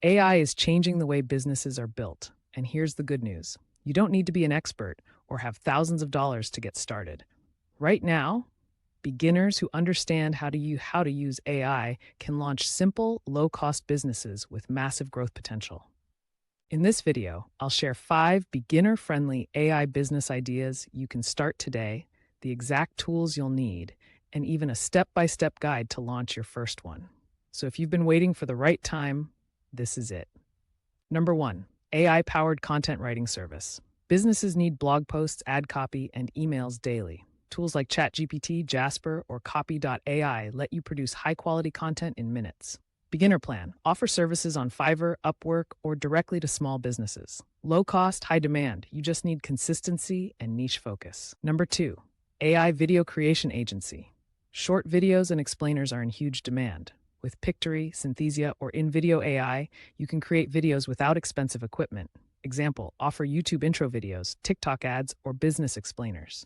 AI is changing the way businesses are built. And here's the good news. You don't need to be an expert or have thousands of dollars to get started. Right now, beginners who understand how to use AI can launch simple, low-cost businesses with massive growth potential. In this video, I'll share 5 beginner-friendly AI business ideas you can start today, the exact tools you'll need, and even a step-by-step guide to launch your first one. So if you've been waiting for the right time, this is it. Number 1, AI-powered content writing service. Businesses need blog posts, ad copy, and emails daily. Tools like ChatGPT, Jasper, or Copy.ai let you produce high-quality content in minutes. Beginner plan. Offer services on Fiverr, Upwork, or directly to small businesses. Low cost, high demand. You just need consistency and niche focus. Number 2, AI video creation agency. Short videos and explainers are in huge demand. With Pictory, Synthesia, or InVideo AI, you can create videos without expensive equipment. Example, offer YouTube intro videos, TikTok ads, or business explainers.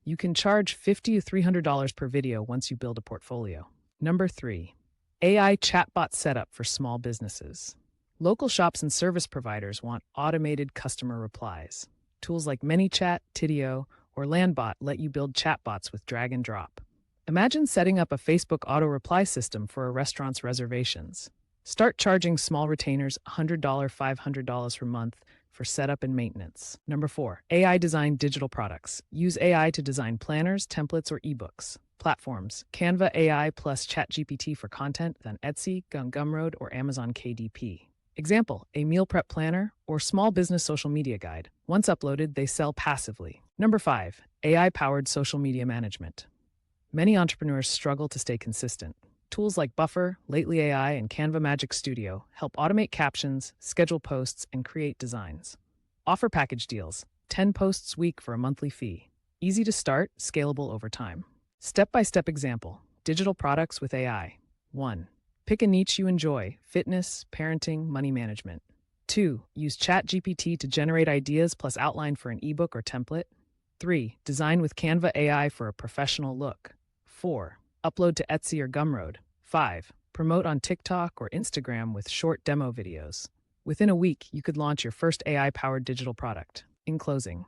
You can charge $50 to $300 per video once you build a portfolio. Number 3, AI chatbot setup for small businesses. Local shops and service providers want automated customer replies. Tools like ManyChat, Tidio, or Landbot let you build chatbots with drag and drop. Imagine setting up a Facebook auto-reply system for a restaurant's reservations. Start charging small retainers $100, $500 per month for setup and maintenance. Number 4, AI-designed digital products. Use AI to design planners, templates, or ebooks. Platforms, Canva AI plus ChatGPT for content, then Etsy, Gumroad, or Amazon KDP. Example, a meal prep planner or small business social media guide. Once uploaded, they sell passively. Number 5, AI-powered social media management. Many entrepreneurs struggle to stay consistent. Tools like Buffer, Lately AI, and Canva Magic Studio help automate captions, schedule posts, and create designs. Offer package deals, 10 posts a week for a monthly fee. Easy to start, scalable over time. Step-by-step example, digital products with AI. 1. Pick a niche you enjoy, fitness, parenting, money management. 2. Use ChatGPT to generate ideas plus outline for an ebook or template. 3. Design with Canva AI for a professional look. 4. Upload to Etsy or Gumroad. 5. Promote on TikTok or Instagram with short demo videos. Within a week, you could launch your first AI-powered digital product. In closing,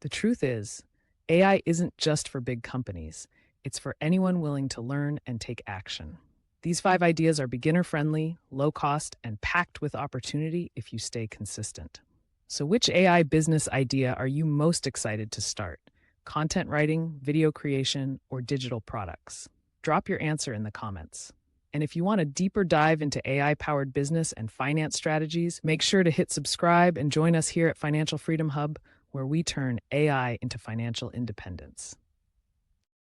the truth is, AI isn't just for big companies. It's for anyone willing to learn and take action. These 5 ideas are beginner-friendly, low-cost, and packed with opportunity if you stay consistent. So which AI business idea are you most excited to start? Content writing, video creation, or digital products? Drop your answer in the comments. And if you want a deeper dive into AI-powered business and finance strategies, make sure to hit subscribe and join us here at Financial Freedom Hub, where we turn AI into financial independence.